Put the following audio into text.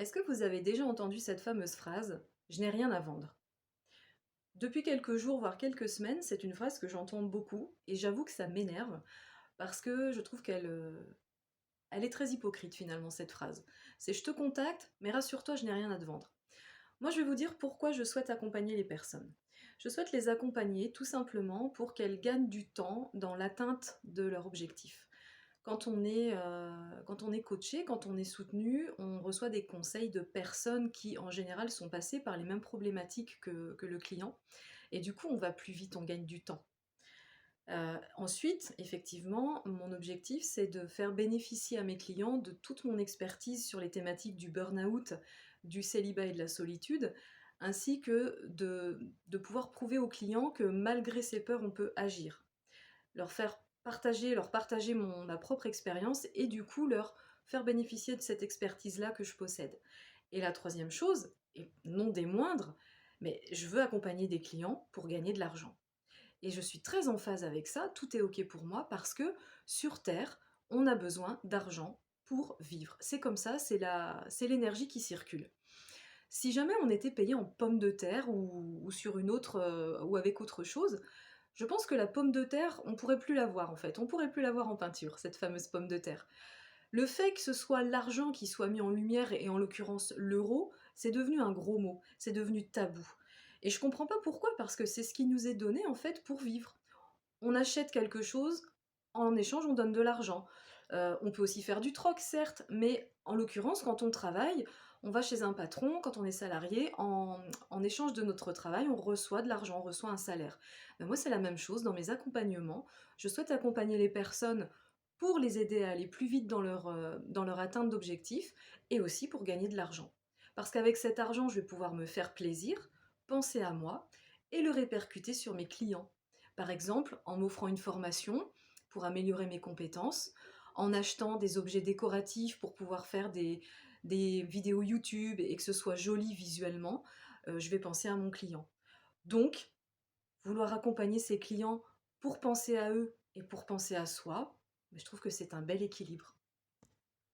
Est-ce que vous avez déjà entendu cette fameuse phrase: «Je n'ai rien à vendre»? Depuis quelques jours, voire quelques semaines, c'est une phrase que j'entends beaucoup et j'avoue que ça m'énerve parce que je trouve elle est très hypocrite finalement cette phrase. C'est: «Je te contacte, mais rassure-toi, je n'ai rien à te vendre». Moi, je vais vous dire pourquoi je souhaite accompagner les personnes. Je souhaite les accompagner tout simplement pour qu'elles gagnent du temps dans l'atteinte de leur objectif. Quand on est coaché, quand on est soutenu, on reçoit des conseils de personnes qui, en général, sont passées par les mêmes problématiques que le client et du coup, on va plus vite, on gagne du temps. Ensuite, effectivement, mon objectif, c'est de faire bénéficier à mes clients de toute mon expertise sur les thématiques du burn-out, du célibat et de la solitude, ainsi que de pouvoir prouver aux clients que malgré ses peurs, on peut agir. Leur partager ma propre expérience et du coup leur faire bénéficier de cette expertise-là que je possède. Et la troisième chose, et non des moindres, mais je veux accompagner des clients pour gagner de l'argent. Et je suis très en phase avec ça, tout est OK pour moi parce que sur terre, on a besoin d'argent pour vivre. C'est comme ça, c'est l'énergie qui circule. Si jamais on était payé en pommes de terre ou sur une autre, ou avec autre chose, je pense que la pomme de terre, on pourrait plus la voir en fait. On pourrait plus la voir en peinture, cette fameuse pomme de terre. Le fait que ce soit l'argent qui soit mis en lumière et en l'occurrence l'euro, c'est devenu un gros mot, c'est devenu tabou. Et je comprends pas pourquoi, parce que c'est ce qui nous est donné en fait pour vivre. On achète quelque chose, en échange on donne de l'argent. On peut aussi faire du troc certes, mais en l'occurrence quand on travaille, on va chez un patron, quand on est salarié, en échange de notre travail, on reçoit de l'argent, on reçoit un salaire. Moi c'est la même chose dans mes accompagnements. Je souhaite accompagner les personnes pour les aider à aller plus vite dans leur atteinte d'objectifs et aussi pour gagner de l'argent. Parce qu'avec cet argent, je vais pouvoir me faire plaisir, penser à moi et le répercuter sur mes clients. Par exemple, en m'offrant une formation pour améliorer mes compétences, en achetant des objets décoratifs pour pouvoir faire des vidéos YouTube et que ce soit joli visuellement, je vais penser à mon client. Donc, vouloir accompagner ses clients pour penser à eux et pour penser à soi, je trouve que c'est un bel équilibre.